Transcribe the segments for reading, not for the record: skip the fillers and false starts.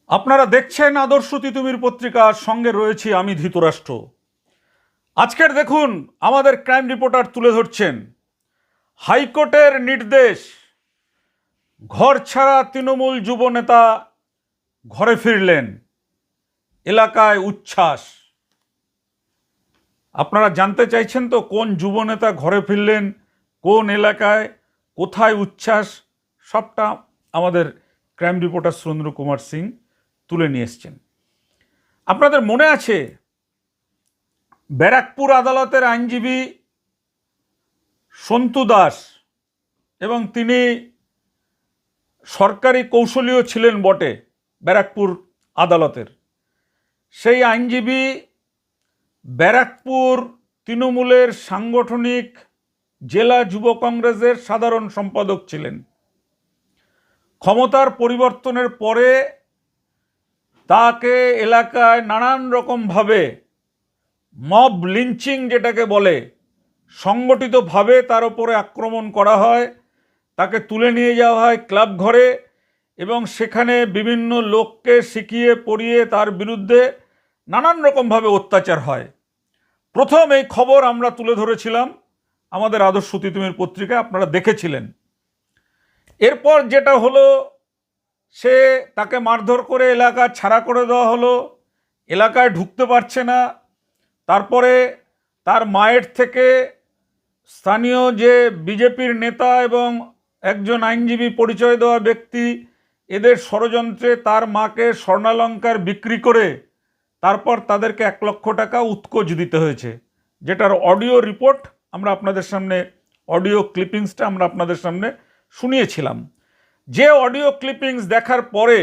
আপনারা দেখছেন আদর্শ তিতুমির পত্রিকার সঙ্গে রয়েছি আমি ধৃতরাষ্ট্র। আজকের দেখুন আমাদের ক্রাইম রিপোর্টার তুলে ধরছেন হাইকোর্টের নির্দেশ, ঘর ছাড়া তৃণমূল যুব নেতা ঘরে ফিরলেন, এলাকায় উচ্ছ্বাস। আপনারা জানতে চাইছেন তো কোন যুব নেতা ঘরে ফিরলেন, কোন এলাকায়, কোথায় উচ্ছ্বাস, সবটা আমাদের ক্রাইম রিপোর্টার সুরেন্দ্র কুমার সিং তুলে নিয়ে এসছেন। আপনাদের মনে আছে ব্যারাকপুর আদালতের আইনজীবী সন্তু দাস, এবং তিনি সরকারি কৌশলীয় ছিলেন বটে ব্যারাকপুর আদালতের, সেই আইনজীবী ব্যারাকপুর তৃণমূলের সাংগঠনিক জেলা যুব কংগ্রেসের সাধারণ সম্পাদক ছিলেন। ক্ষমতার পরিবর্তনের পরে তাকে এলাকায় নানান রকমভাবে মব লিঞ্চিং যেটাকে বলে, সংগঠিতভাবে তার উপরে আক্রমণ করা হয়, তাকে তুলে নিয়ে যাওয়া হয় ক্লাব ঘরে এবং সেখানে বিভিন্ন লোককে শিখিয়ে পড়িয়ে তার বিরুদ্ধে নানান রকমভাবে অত্যাচার হয়। প্রথম এই খবর আমরা তুলে ধরেছিলাম আমাদের আদর্শ তিতুমির পত্রিকায়, আপনারা দেখেছিলেন। এরপর যেটা হলো, সে তাকে মারধর করে এলাকা ছাড়া করে দেওয়া হলো, এলাকায় ঢুকতে পারছে না। তারপরে তার মায়ের থেকে স্থানীয় যে বিজেপির নেতা এবং একজন আইনজীবী পরিচয় দেওয়া ব্যক্তি, এদের ষড়যন্ত্রে তার মাকে স্বর্ণালঙ্কার বিক্রি করে তারপর তাদেরকে 1 লক্ষ টাকা উৎকোচ দিতে হয়েছে, যেটার অডিও রিপোর্ট আমরা আপনাদের সামনে, অডিও ক্লিপিংসটা আমরা আপনাদের সামনে শুনিয়েছিলাম। যে অডিও ক্লিপিংস দেখার পরে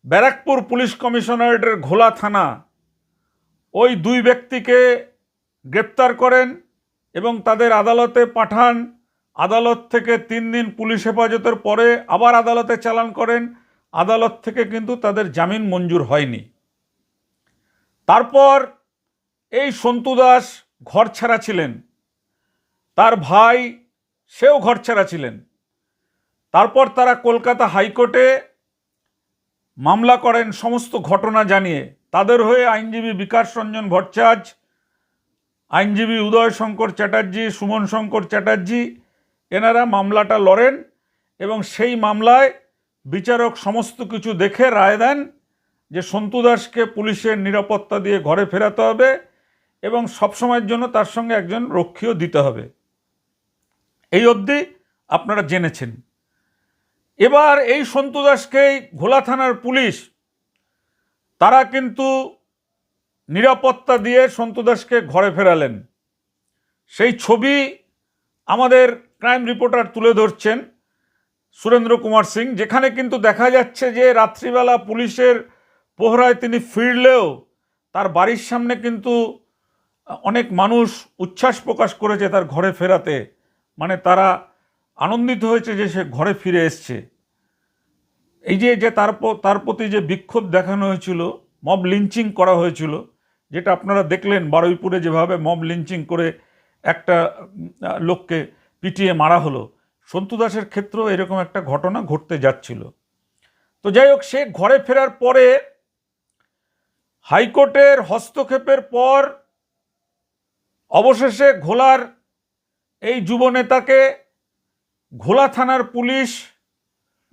ব্যারাকপুর পুলিশ কমিশনারেটের ঘোলা থানা ওই 2 ব্যক্তিকে গ্রেপ্তার করেন এবং তাদের আদালতে পাঠান। আদালত থেকে 3 দিন পুলিশ হেফাজতের পরে আবার আদালতে চালান করেন। আদালত থেকে কিন্তু তাদের জামিন মঞ্জুর হয়নি। তারপর এই সন্তু দাস ঘর ছাড়া ছিলেন, তার ভাই সেও ঘর ছাড়া ছিলেন। তারপর তারা কলকাতা হাইকোর্টে মামলা করেন সমস্ত ঘটনা জানিয়ে। তাদের হয়ে আইনজীবী বিকাশ রঞ্জন ভট্টাচার্য, আইনজীবী উদয় শঙ্কর চ্যাটার্জি, সুমন শঙ্কর চ্যাটার্জি, এনারা মামলাটা লড়েন এবং সেই মামলায় বিচারক সমস্ত কিছু দেখে রায় দেন যে সন্তু দাসকে পুলিশের নিরাপত্তা দিয়ে ঘরে ফেরাতে হবে এবং সবসময়ের জন্য তার সঙ্গে একজন রক্ষীও দিতে হবে। এই অবধি আপনারা জেনেছেন। এবার এই সন্তু দাসকেই ঘোলা থানার পুলিশ তারা কিন্তু নিরাপত্তা দিয়ে সন্তু দাসকে ঘরে ফেরালেন। সেই ছবি আমাদের ক্রাইম রিপোর্টার তুলে ধরছেন সুরেন্দ্র কুমার সিং, যেখানে কিন্তু দেখা যাচ্ছে যে রাত্রিবেলা পুলিশের প্রহরায় তিনি ফিরলেও তার বাড়ির সামনে কিন্তু অনেক মানুষ উচ্ছ্বাস প্রকাশ করেছে তার ঘরে ফেরাতে, মানে তারা আনন্দিত হয়েছে যে সে ঘরে ফিরে এসছে। এই যে তার প্রতি যে বিক্ষোভ দেখানো হয়েছিল, মব লিঞ্চিং করা হয়েছিল, যেটা আপনারা দেখলেন বারুইপুরে যেভাবে মব লিঞ্চিং করে একটা লোককে পিটিয়ে মারা হলো, সন্তু দাসের ক্ষেত্রেও এরকম একটা ঘটনা ঘটতে যাচ্ছিল। তো যাই হোক, সে ঘরে ফেরার পরে হাইকোর্টের হস্তক্ষেপের পর অবশেষে ঘোলার এই যুব নেতাকে ঘোলা থানার পুলিশ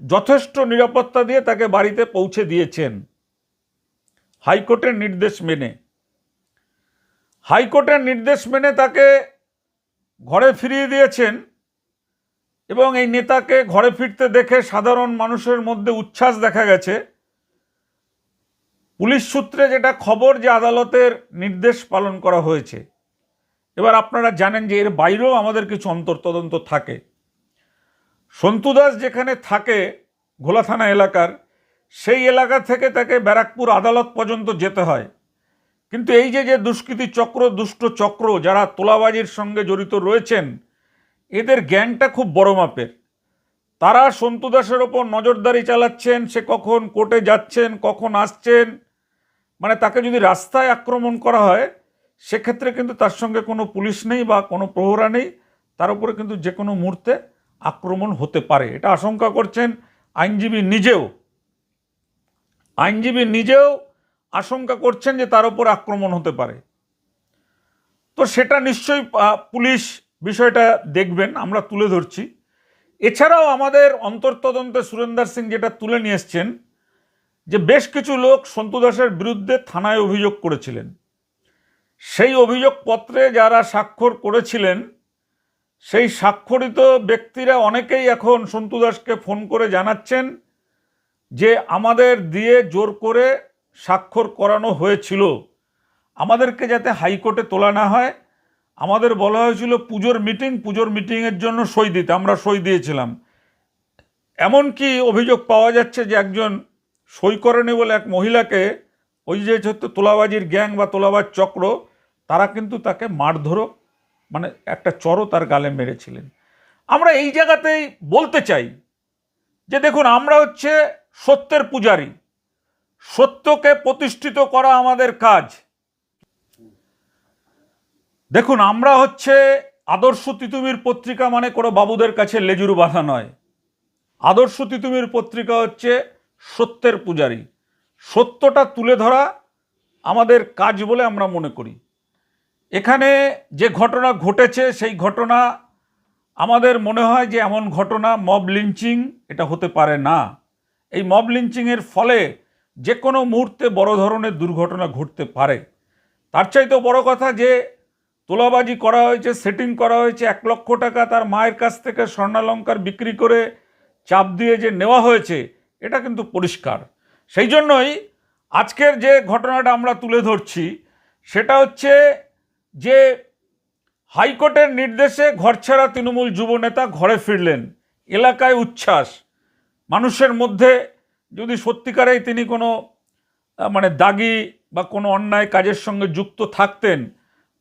যথেষ্ট নিরাপত্তা দিয়ে তাকে বাড়িতে পৌঁছে দিয়েছেন হাইকোর্টের নির্দেশ মেনে। হাইকোর্টের নির্দেশ মেনে তাকে ঘরে ফিরিয়ে দিয়েছেন এবং এই নেতাকে ঘরে ফিরতে দেখে সাধারণ মানুষের মধ্যে উচ্ছ্বাস দেখা গেছে। পুলিশ সূত্রে যেটা খবর যে আদালতের নির্দেশ পালন করা হয়েছে। এবার আপনারা জানেন যে এর বাইরেও আমাদের কিছু অন্তর্তদন্ত থাকে। সন্তু দাস যেখানে থাকে ঘোলা থানা এলাকার, সেই এলাকা থেকে তাকে ব্যারাকপুর আদালত পর্যন্ত যেতে হয়। কিন্তু এই যে দুষ্কৃতী চক্র, দুষ্ট চক্র যারা তোলাবাজির সঙ্গে জড়িত রয়েছেন, এদের জ্ঞানটা খুব বড় মাপের। তারা সন্তু দাসের ওপর নজরদারি চালাচ্ছেন, সে কখন কোর্টে যাচ্ছেন, কখন আসছেন, মানে তাকে যদি রাস্তায় আক্রমণ করা হয় সেক্ষেত্রে কিন্তু তার সঙ্গে কোনো পুলিশ নেই বা কোনো প্রহরা নেই, তার উপরে কিন্তু যে কোনো মুহূর্তে আক্রমণ হতে পারে, এটা আশঙ্কা করছেন আইনজীবী নিজেও। আইনজীবী নিজেও আশঙ্কা করছেন যে তার উপর আক্রমণ হতে পারে। তো সেটা নিশ্চয়ই পুলিশ বিষয়টা দেখবেন, আমরা তুলে ধরছি। এছাড়াও আমাদের অন্তর্তদন্তে সুরেন্দ্র সিং যেটা তুলে নিয়ে এসছেন যে বেশ কিছু লোক সন্তু দাসের বিরুদ্ধে থানায় অভিযোগ করেছিলেন। সেই অভিযোগপত্রে যারা স্বাক্ষর করেছিলেন সেই স্বাক্ষরিত ব্যক্তিরা অনেকেই এখন সন্তু দাসকে ফোন করে জানাচ্ছেন যে আমাদের দিয়ে জোর করে স্বাক্ষর করানো হয়েছিল, আমাদেরকে যাতে হাইকোর্টে তোলা না হয়। আমাদের বলা হয়েছিল পুজোর মিটিংয়ের জন্য সই দিতে, আমরা সই দিয়েছিলাম। এমনকি অভিযোগ পাওয়া যাচ্ছে যে একজন সই করেনি বলে এক মহিলাকে ওই যে হচ্ছে তোলাবাজির গ্যাং বা তোলাবাজ চক্র, তারা কিন্তু তাকে মারধরও মানে একটা চড়ও তার গালে মেরেছিলেন। আমরা এই জায়গাতেই বলতে চাই যে দেখুন, আমরা হচ্ছে সত্যের পূজারী, সত্যকে প্রতিষ্ঠিত করা আমাদের কাজ। দেখুন, আমরা হচ্ছে আদর্শ তিতুমির পত্রিকা মানে কোনো বাবুদের কাছে লেজুর বাঁধা নয়। আদর্শ তিতুমির পত্রিকা হচ্ছে সত্যের পূজারী, সত্যটা তুলে ধরা আমাদের কাজ বলে আমরা মনে করি। এখানে যে ঘটনা ঘটেছে সেই ঘটনা আমাদের মনে হয় যে এমন ঘটনা মব লিঞ্চিং এটা হতে পারে না। এই মব লিঞ্চিংয়ের ফলে যে কোনো মুহূর্তে বড় ধরনের দুর্ঘটনা ঘটতে পারে। তার চাইতেও বড় কথা যে তোলাবাজি করা হয়েছে, সেটিং করা হয়েছে, 1 লক্ষ টাকা তার মায়ের কাছ থেকে স্বর্ণালঙ্কার বিক্রি করে চাপ দিয়ে যে নেওয়া হয়েছে, এটা কিন্তু পরিষ্কার। সেই জন্যই আজকের যে ঘটনাটা আমরা তুলে ধরছি সেটা হচ্ছে যে হাইকোর্টের নির্দেশে ঘরছাড়া তৃণমূল যুবনেতা ঘরে ফিরলেন, এলাকায় উচ্ছ্বাস। মানুষের মধ্যে যদি সত্যিকারেই তিনি কোনো মানে দাগি বা কোনো অন্যায় কাজের সঙ্গে যুক্ত থাকতেন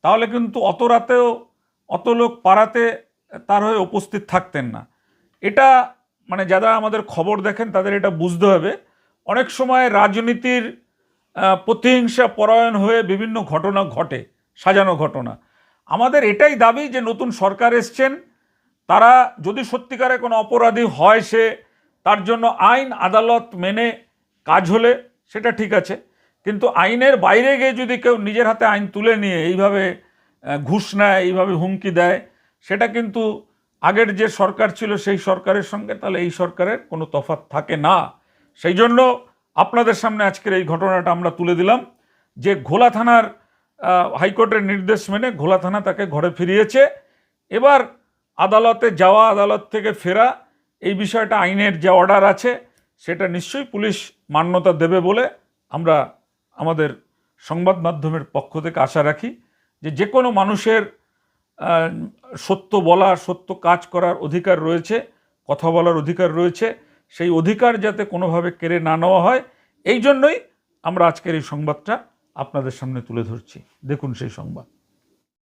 তাহলে কিন্তু অত রাতেও অত লোক পাড়াতে তার হয়ে উপস্থিত থাকতেন না। এটা মানে যারা আমাদের খবর দেখেন তাদের এটা বুঝতে হবে। অনেক সময় রাজনীতির প্রতিহিংসা পরায়ণ হয়ে বিভিন্ন ঘটনা ঘটে, সাজানো ঘটনা। আমাদের এটাই দাবি যে নতুন সরকার এসছেন, তারা যদি সত্যিকারে কোনো অপরাধী হয় সে তার জন্য আইন আদালত মেনে কাজ হলে সেটা ঠিক আছে, কিন্তু আইনের বাইরে গিয়ে যদি কেউ নিজের হাতে আইন তুলে নিয়ে এইভাবে ঘুষ নেয়, এইভাবে হুমকি দেয়, সেটা কিন্তু আগের যে সরকার ছিল সেই সরকারের সঙ্গে তাহলে এই সরকারের কোনো তফাৎ থাকে না। সেই জন্য আপনাদের সামনে আজকের এই ঘটনাটা আমরা তুলে দিলাম যে ঘোলা থানার হাইকোর্টের নির্দেশ মেনে ঘোলা থানা তাকে ঘরে ফিরিয়েছে। এবার আদালতে যাওয়া, আদালত থেকে ফেরা, এই বিষয়টা আইনের যে অর্ডার আছে সেটা নিশ্চয়ই পুলিশ মান্যতা দেবে বলে আমরা আমাদের সংবাদ মাধ্যমের পক্ষ থেকে আশা রাখি যে যে কোনো মানুষের সত্য বলা, সত্য কাজ করার অধিকার রয়েছে, কথা বলার অধিকার রয়েছে, সেই অধিকার যাতে কোনোভাবে কেড়ে না নেওয়া হয়, এই জন্যই আমরা আজকের এই সংবাদটা আপনাদের সামনে তুলে ধরছি। দেখুন সেই সংবাদ।